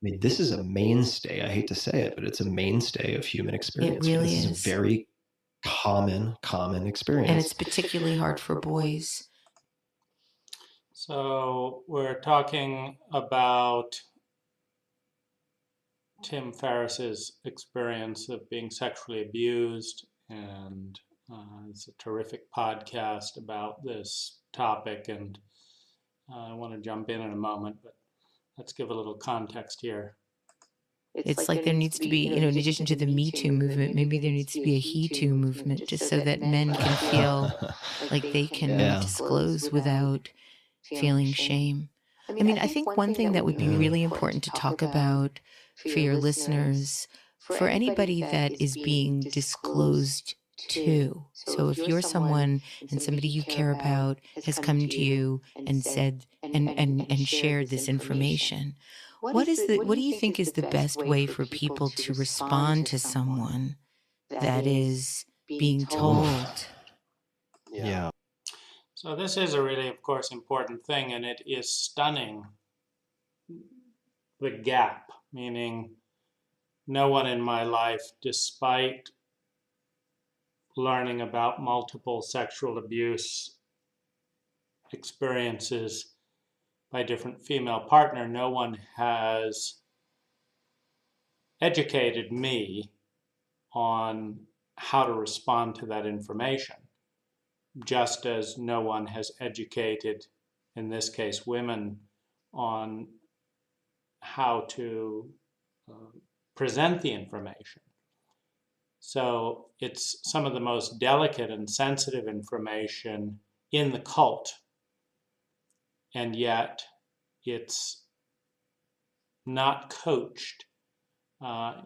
mean, this is a mainstay. I hate to say it, but it's a mainstay of human It experience. I mean, really this is a is. very common And it's experience. particularly hard for boys. So we're talking about Tim Ferriss's experience of being sexually abused, and it's a terrific podcast about this topic. And I want to jump in a moment, but let's give a little context here. It's like there needs to be, in addition to the Me Too movement, maybe there needs to be a He Too movement, just so that men can feel like they can disclose without feeling shame. I mean, I think one thing that would be really important to talk about for your listeners, for anybody that is being disclosed to. So if you're someone and somebody you care about has come to you and said and shared this information, what do you think is the best way for people to respond to someone that is being told? Yeah. So this is a really, of course, important thing, and it is stunning, the gap, meaning no one in my life, despite learning about multiple sexual abuse experiences by a different female partner, no one has educated me on how to respond to that information, just as no one has educated, in this case, women on how to present the information. So it's some of the most delicate and sensitive information in the cult, and yet it's not coached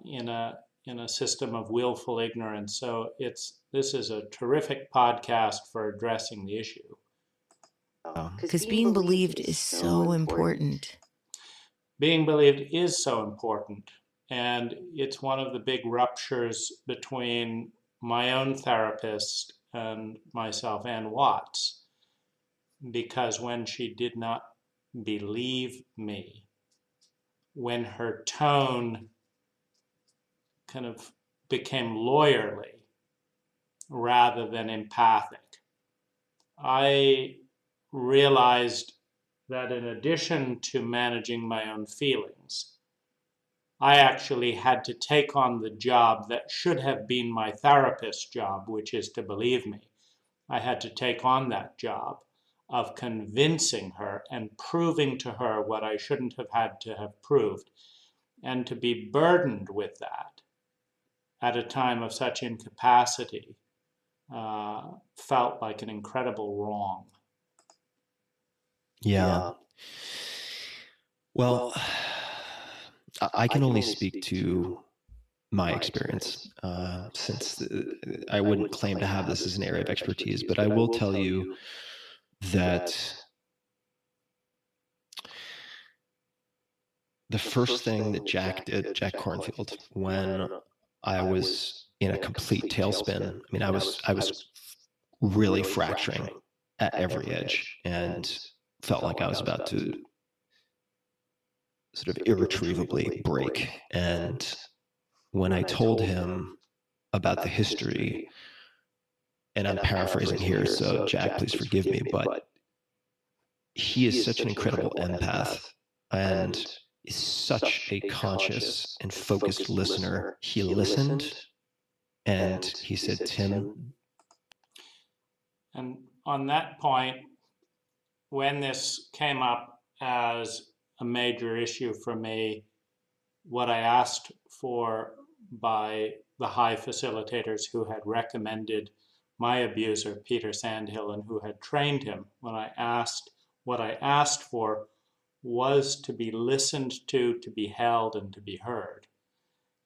in a system of willful ignorance. So this is a terrific podcast for addressing the issue. Because being believed is so important. Being believed is so important. And it's one of the big ruptures between my own therapist and myself, Ann Watts, because when she did not believe me, when her tone kind of became lawyerly rather than empathic, I realized that in addition to managing my own feelings, I actually had to take on the job that should have been my therapist's job, which is to believe me. I had to take on that job of convincing her and proving to her what I shouldn't have had to have proved. And to be burdened with that at a time of such incapacity felt like an incredible wrong. Yeah. Well, I can only speak to my experience, since I wouldn't claim to have this as an area of expertise, but I will tell you that the first thing that Jack did, Jack Cornfield, when I was in a complete tailspin, I mean, I was really fracturing at every edge and felt like I was about to sort of irretrievably break. And when I told him about the history, and I'm paraphrasing here, so Jack, please forgive me, but he is such an incredible empath and is such a conscious and focused listener. He listened and he said, Tim. And on that point, when this came up as a major issue for me, what I asked for by the high facilitators who had recommended my abuser, Peter Sandhill, and who had trained him, what I asked for was to be listened to be held, and to be heard.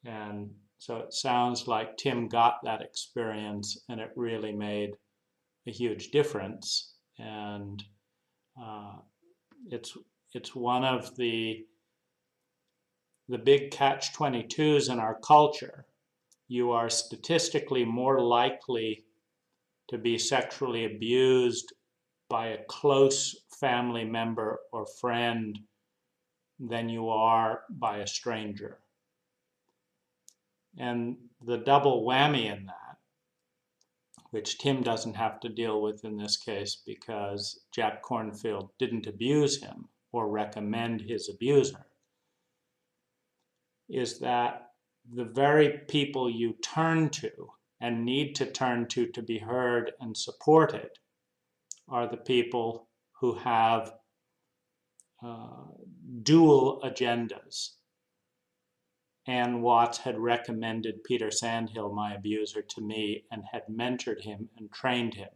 And so it sounds like Tim got that experience, and it really made a huge difference. And it's one of the big catch-22s in our culture. You are statistically more likely to be sexually abused by a close family member or friend than you are by a stranger. And the double whammy in that, which Tim doesn't have to deal with in this case because Jack Kornfield didn't abuse him or recommend his abuser, is that the very people you turn to and need to turn to be heard and supported are the people who have dual agendas. Ann Watts had recommended Peter Sandhill, my abuser, to me and had mentored him and trained him.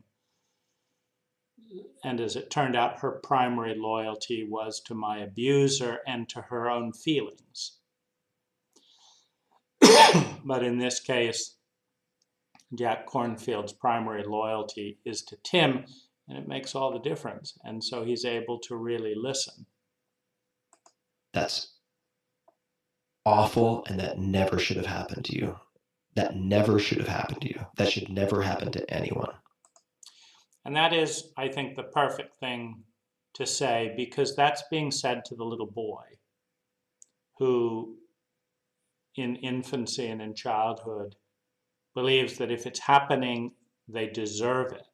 And as it turned out, her primary loyalty was to my abuser and to her own feelings. But in this case, Jack Kornfield's primary loyalty is to Tim, and it makes all the difference. And so he's able to really listen. That's awful, and that never should have happened to you. That never should have happened to you. That should never happen to anyone. And that is, I think, the perfect thing to say, because that's being said to the little boy who, in infancy and in childhood, believes that if it's happening, they deserve it.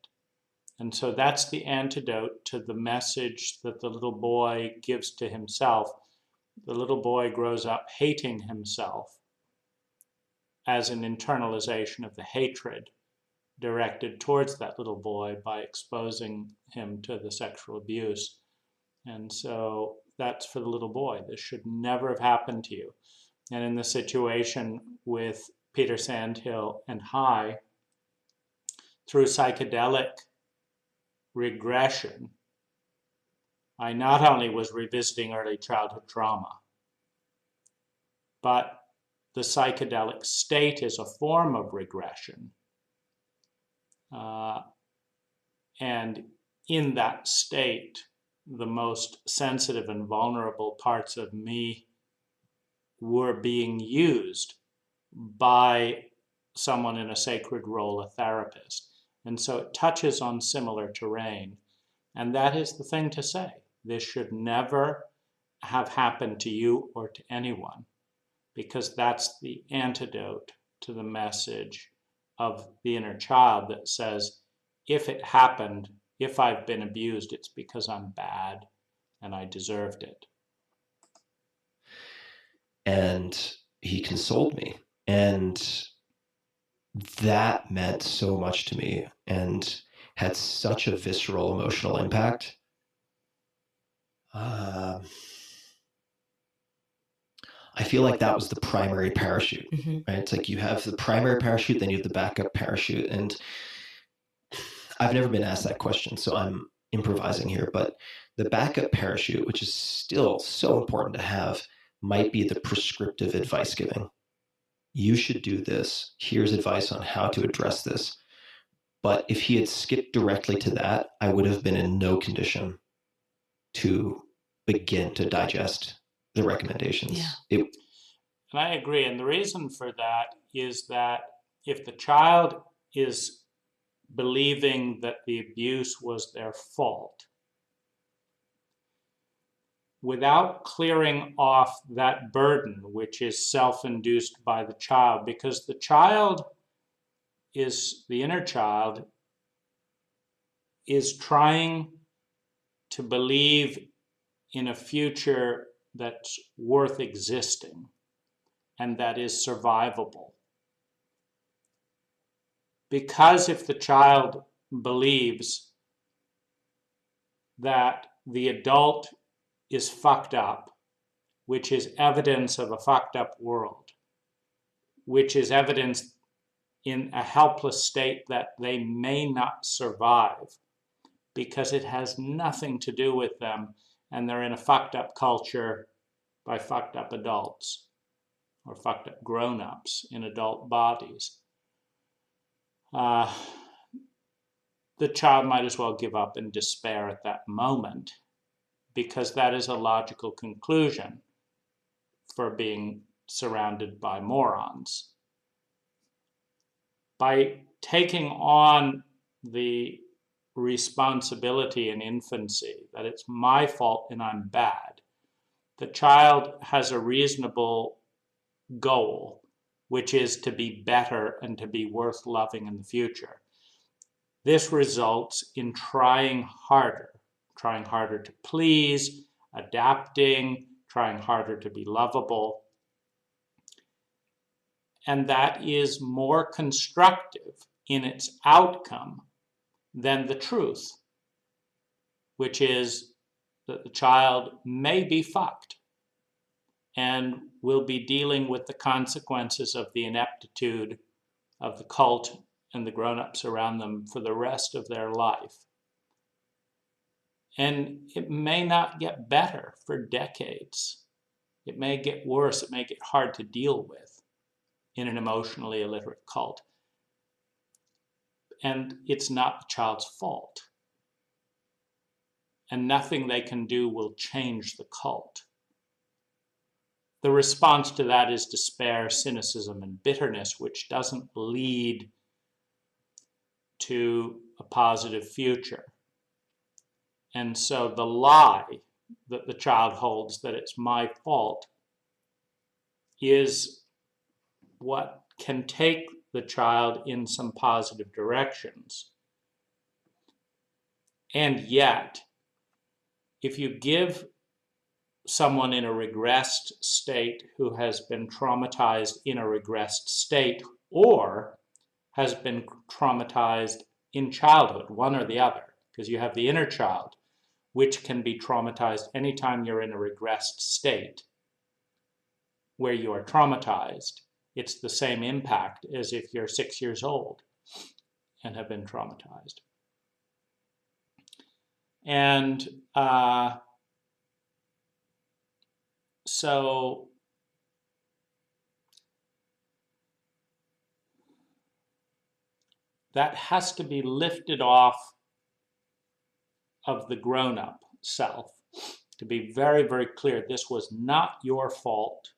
And so that's the antidote to the message that the little boy gives to himself. The little boy grows up hating himself as an internalization of the hatred directed towards that little boy by exposing him to the sexual abuse. And so that's for the little boy. This should never have happened to you. And in the situation with Peter Sandhill and High, through psychedelic regression, I not only was revisiting early childhood trauma, but the psychedelic state is a form of regression. And in that state, the most sensitive and vulnerable parts of me were being used by someone in a sacred role, a therapist. And so it touches on similar terrain. And that is the thing to say. This should never have happened to you or to anyone, because that's the antidote to the message of the inner child that says, if it happened, if I've been abused, it's because I'm bad and I deserved it. And he consoled me. And that meant so much to me and had such a visceral emotional impact. I feel like that was the primary parachute, right? It's like you have the primary parachute, then you have the backup parachute. And I've never been asked that question, so I'm improvising here. But the backup parachute, which is still so important to have, might be the prescriptive advice giving. You should do this. Here's advice on how to address this. But if he had skipped directly to that, I would have been in no condition to begin to digest the recommendations. Yeah. And I agree. And the reason for that is that if the child is believing that the abuse was their fault, without clearing off that burden, which is self-induced by the child, because the child is, the inner child is trying to believe in a future that's worth existing and that is survivable. Because if the child believes that the adult is fucked up, which is evidence of a fucked up world, which is evidence in a helpless state that they may not survive because it has nothing to do with them and they're in a fucked up culture by fucked up adults or fucked up grown-ups in adult bodies. The child might as well give up and despair at that moment, because that is a logical conclusion for being surrounded by morons. By taking on the responsibility in infancy that it's my fault and I'm bad, the child has a reasonable goal, which is to be better and to be worth loving in the future. This results in trying harder to please, adapting, trying harder to be lovable. And that is more constructive in its outcome than the truth, which is that the child may be fucked and will be dealing with the consequences of the ineptitude of the cult and the grown-ups around them for the rest of their life. And it may not get better for decades. It may get worse. It may get hard to deal with in an emotionally illiterate cult. And it's not the child's fault. And nothing they can do will change the cult. The response to that is despair, cynicism, and bitterness, which doesn't lead to a positive future. And so the lie that the child holds that it's my fault is what can take the child in some positive directions. And yet, if you give someone in a regressed state who has been traumatized in a regressed state or has been traumatized in childhood, one or the other, because you have the inner child, which can be traumatized anytime you're in a regressed state where you are traumatized. It's the same impact as if you're 6 years old and have been traumatized. And so that has to be lifted off of the grown-up self, to be very, very clear, this was not your fault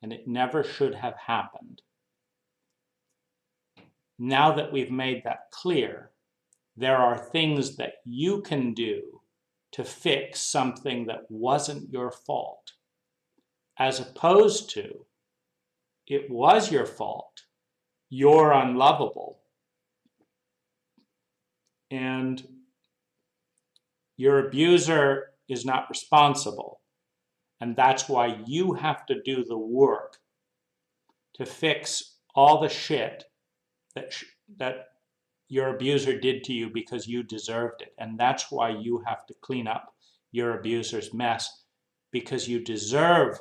and it never should have happened. Now that we've made that clear, there are things that you can do to fix something that wasn't your fault, as opposed to, it was your fault, you're unlovable, and your abuser is not responsible. And that's why you have to do the work to fix all the shit that your abuser did to you because you deserved it. And that's why you have to clean up your abuser's mess, because you deserve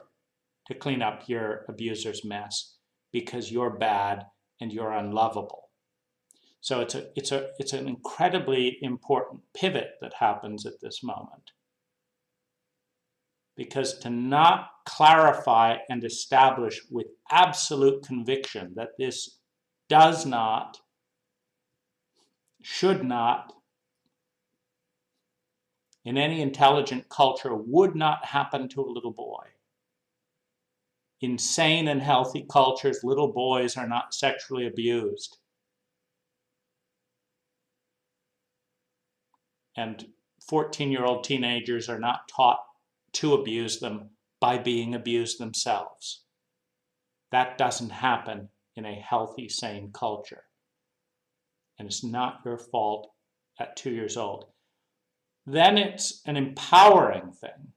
to clean up your abuser's mess, because you're bad and you're unlovable. So it's an incredibly important pivot that happens at this moment. Because to not clarify and establish with absolute conviction that this does not, should not, in any intelligent culture, would not happen to a little boy. In sane and healthy cultures, little boys are not sexually abused. And 14-year-old teenagers are not taught to abuse them by being abused themselves. That doesn't happen in a healthy, sane culture. And it's not your fault at 2 years old. Then it's an empowering thing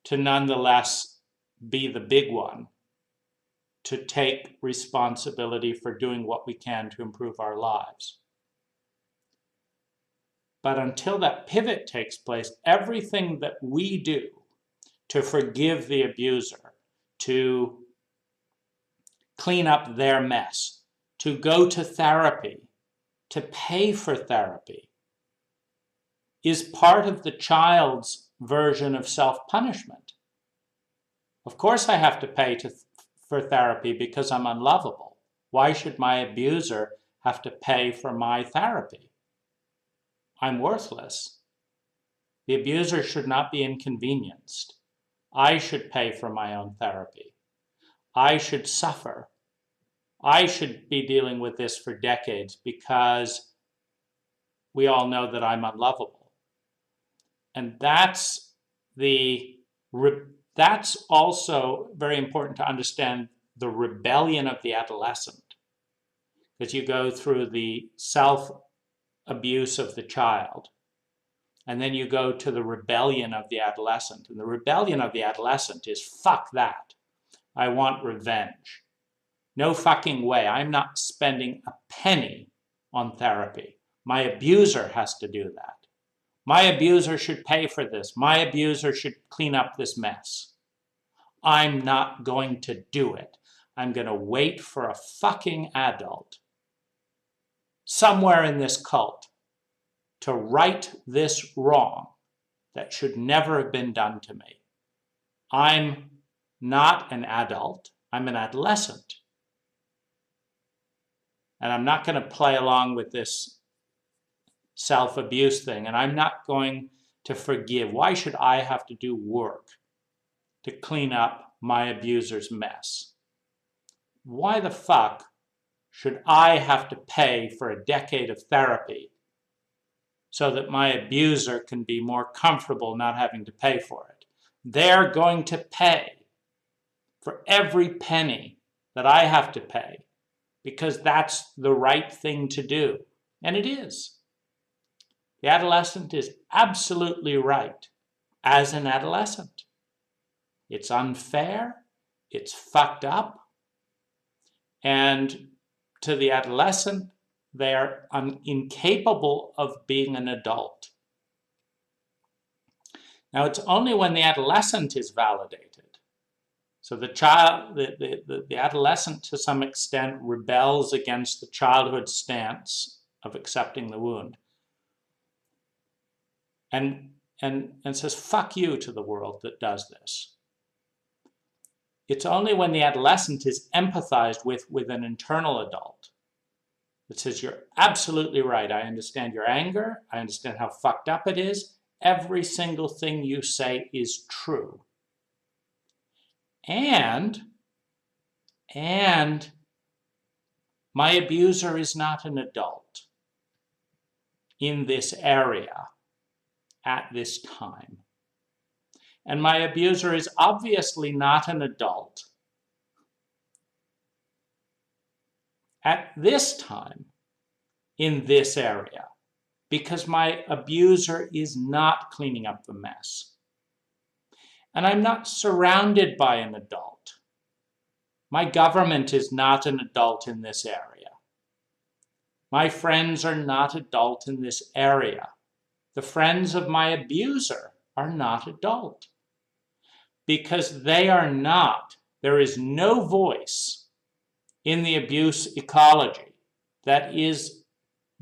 to nonetheless be the big one, to take responsibility for doing what we can to improve our lives. But until that pivot takes place, everything that we do to forgive the abuser, to clean up their mess, to go to therapy, to pay for therapy, is part of the child's version of self-punishment. Of course I have to pay for therapy because I'm unlovable. Why should my abuser have to pay for my therapy? I'm worthless. The abuser should not be inconvenienced. I should pay for my own therapy. I should suffer. I should be dealing with this for decades because we all know that I'm unlovable. And that's the that's also very important to understand the rebellion of the adolescent. Because you go through the self-abuse of the child, and then you go to the rebellion of the adolescent. And the rebellion of the adolescent is, fuck that. I want revenge. No fucking way. I'm not spending a penny on therapy. My abuser has to do that. My abuser should pay for this. My abuser should clean up this mess. I'm not going to do it. I'm going to wait for a fucking adult somewhere in this cult to right this wrong that should never have been done to me. I'm not an adult. I'm an adolescent. And I'm not going to play along with this self-abuse thing. And I'm not going to forgive. Why should I have to do work to clean up my abuser's mess? Why the fuck should I have to pay for a decade of therapy so that my abuser can be more comfortable not having to pay for it? They're going to pay for every penny that I have to pay because that's the right thing to do. And it is. The adolescent is absolutely right as an adolescent. It's unfair. It's fucked up. And to the adolescent, they are incapable of being an adult. Now, it's only when the adolescent is validated. So the child, the adolescent, to some extent, rebels against the childhood stance of accepting the wound, and says, "Fuck you" to the world that does this. It's only when the adolescent is empathized with an internal adult that says, "You're absolutely right. I understand your anger. I understand how fucked up it is. Every single thing you say is true. And my abuser is not an adult in this area at this time. And my abuser is obviously not an adult at this time in this area because my abuser is not cleaning up the mess. And I'm not surrounded by an adult. My government is not an adult in this area. My friends are not adult in this area. The friends of my abuser are not adult because they are not. There is no voice in the abuse ecology that is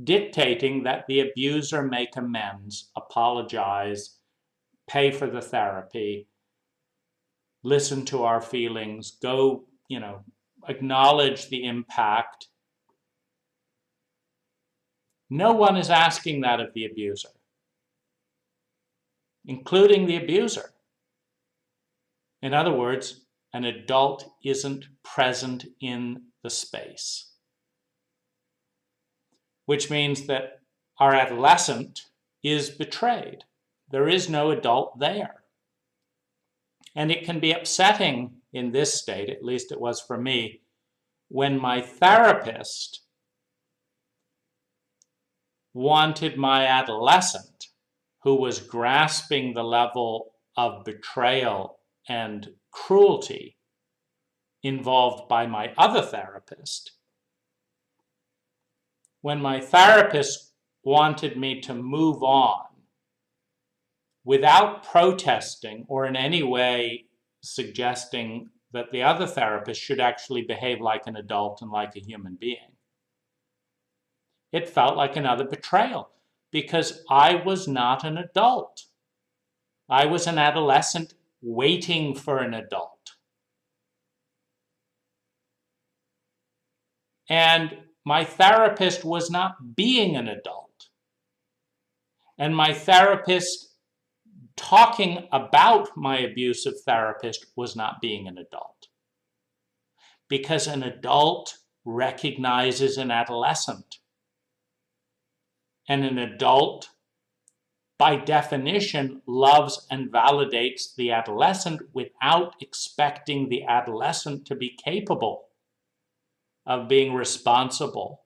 dictating that the abuser make amends, apologize, pay for the therapy, listen to our feelings, go, acknowledge the impact. No one is asking that of the abuser, including the abuser. In other words, an adult isn't present in the space, which means that our adolescent is betrayed. There is no adult there. And it can be upsetting in this state, at least it was for me, when my therapist wanted my adolescent, who was grasping the level of betrayal and cruelty involved by my other therapist, when my therapist wanted me to move on without protesting or in any way suggesting that the other therapist should actually behave like an adult and like a human being, it felt like another betrayal because I was not an adult. I was an adolescent waiting for an adult. And my therapist was not being an adult. And my therapist talking about my abusive therapist was not being an adult. Because an adult recognizes an adolescent. And an adult by definition, loves and validates the adolescent without expecting the adolescent to be capable of being responsible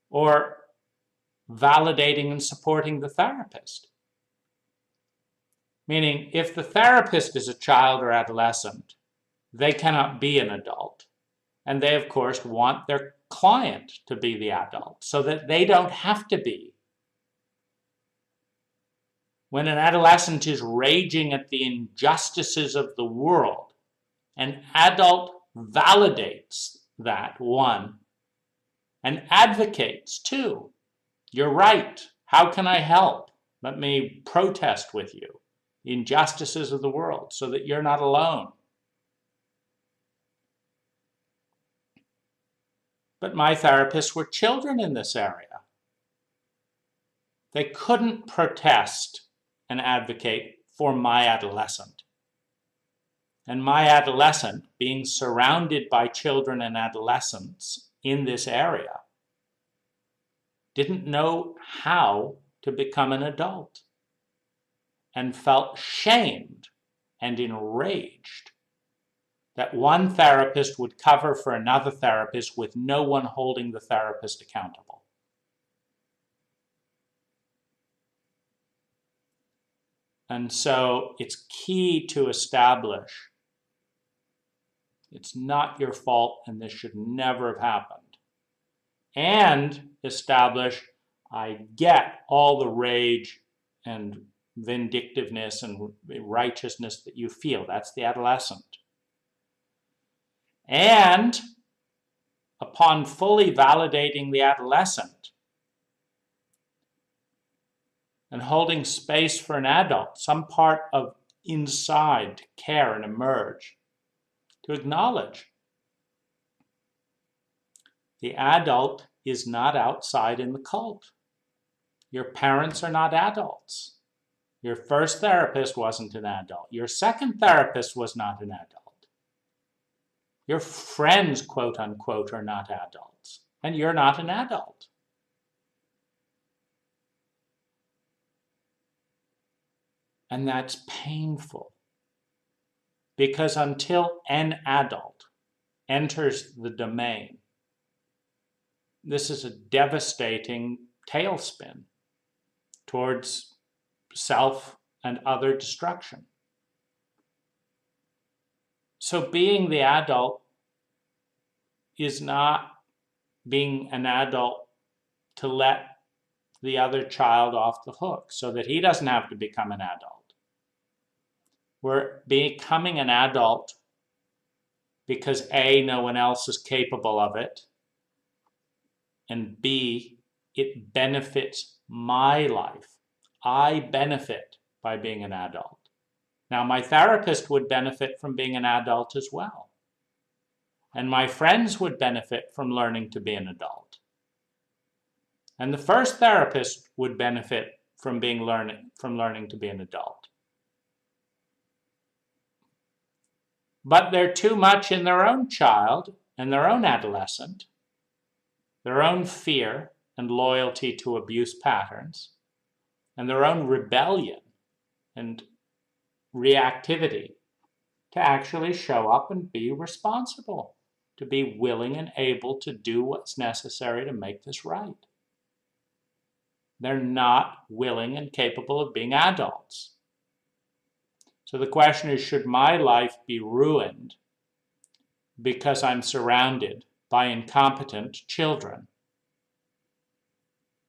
or validating and supporting the therapist. Meaning, if the therapist is a child or adolescent, they cannot be an adult. And they, of course, want their client to be the adult so that they don't have to be. When an adolescent is raging at the injustices of the world, an adult validates that, one, and advocates, two. You're right. How can I help? Let me protest with you the injustices of the world so that you're not alone. But my therapists were children in this area. They couldn't protest and advocate for my adolescent. And my adolescent, being surrounded by children and adolescents in this area, didn't know how to become an adult and felt shamed and enraged that one therapist would cover for another therapist with no one holding the therapist accountable. And so it's key to establish it's not your fault and this should never have happened. And establish, I get all the rage and vindictiveness and righteousness that you feel. That's the adolescent. And upon fully validating the adolescent and holding space for an adult, some part of inside to care and emerge, to acknowledge the adult is not outside in the cult. Your parents are not adults. Your first therapist wasn't an adult. Your second therapist was not an adult. Your friends, quote unquote, are not adults. And you're not an adult. And that's painful. Because until an adult enters the domain, this is a devastating tailspin towards self and other destruction. So being the adult is not being an adult to let the other child off the hook so that he doesn't have to become an adult. We're becoming an adult because A, no one else is capable of it, and B, it benefits my life. I benefit by being an adult. Now, my therapist would benefit from being an adult as well. And my friends would benefit from learning to be an adult. And the first therapist would benefit from learning to be an adult. But they're too much in their own child and their own adolescent, their own fear and loyalty to abuse patterns, and their own rebellion and reactivity to actually show up and be responsible, to be willing and able to do what's necessary to make this right. They're not willing and capable of being adults. So the question is, should my life be ruined because I'm surrounded by incompetent children?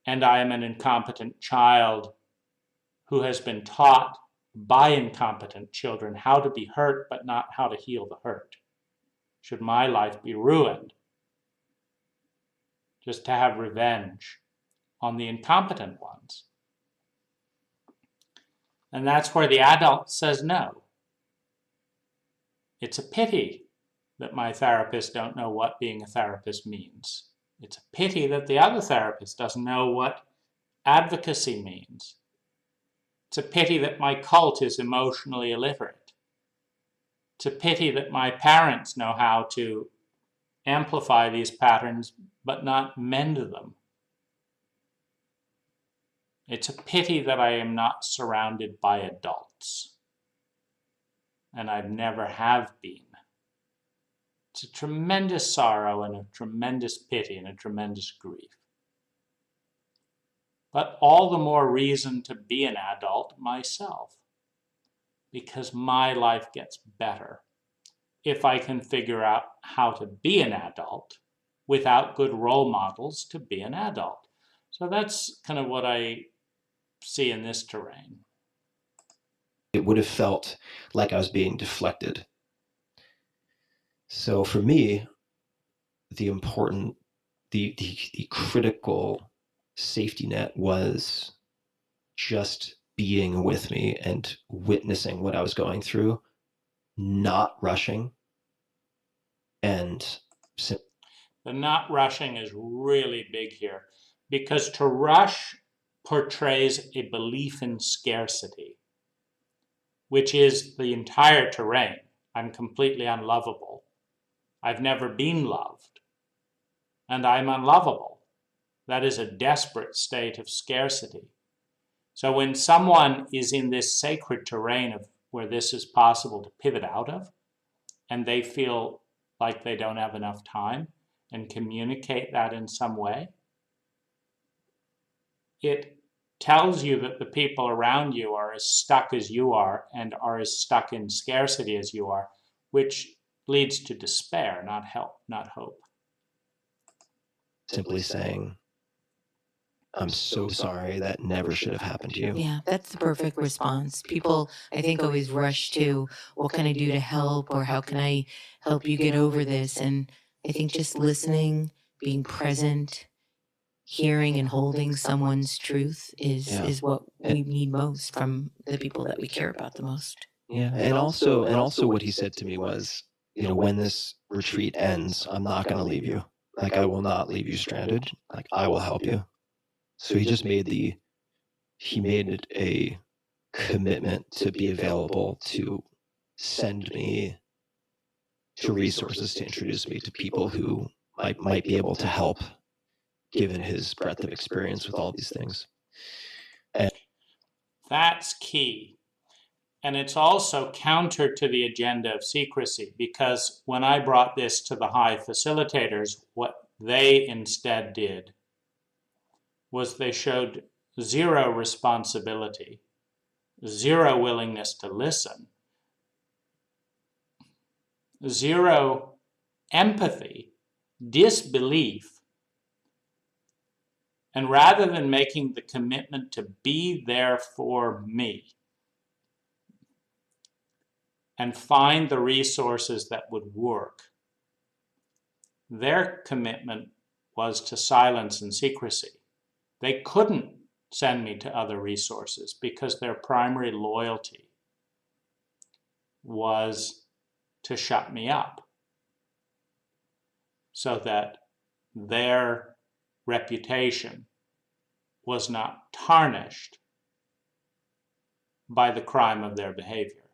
And I am an incompetent child who has been taught by incompetent children how to be hurt, but not how to heal the hurt. Should my life be ruined just to have revenge on the incompetent ones? And that's where the adult says no. It's a pity that my therapists don't know what being a therapist means. It's a pity that the other therapist doesn't know what advocacy means. It's a pity that my cult is emotionally illiterate. It's a pity that my parents know how to amplify these patterns but not mend them. It's a pity that I am not surrounded by adults, and I never have been. It's a tremendous sorrow and a tremendous pity and a tremendous grief. But all the more reason to be an adult myself, because my life gets better if I can figure out how to be an adult without good role models to be an adult. So that's kind of what I see in this terrain. It would have felt like I was being deflected. So for me, the critical safety net was just being with me and witnessing what I was going through, not rushing. And the not rushing is really big here, because to rush portrays a belief in scarcity, which is the entire terrain. I'm completely unlovable. I've never been loved, and I'm unlovable. That is a desperate state of scarcity. So when someone is in this sacred terrain of where this is possible to pivot out of, and they feel like they don't have enough time and communicate that in some way, it tells you that the people around you are as stuck as you are and are as stuck in scarcity as you are, which leads to despair, not help, not hope. Simply saying, I'm so sorry, that never should have happened to you. Yeah, that's the perfect response. People, I think, always rush to, what can I do to help, or how can I help you get over this? And I think just listening, being present, hearing and holding someone's truth is what we need most from the people that we care about the most. Yeah, and also what he said to me was, when this retreat ends, I'm not going to leave you. Like, I will not leave you stranded. Like, I will help you. So he made it a commitment to be available, to send me to resources, to introduce me to people who might be able to help, given his breadth of experience with all these things. And that's key. And it's also counter to the agenda of secrecy, because when I brought this to the high facilitators, what they instead did was they showed zero responsibility, zero willingness to listen, zero empathy, disbelief. And rather than making the commitment to be there for me and find the resources that would work, their commitment was to silence and secrecy. They couldn't send me to other resources because their primary loyalty was to shut me up so that their reputation was not tarnished by the crime of their behavior.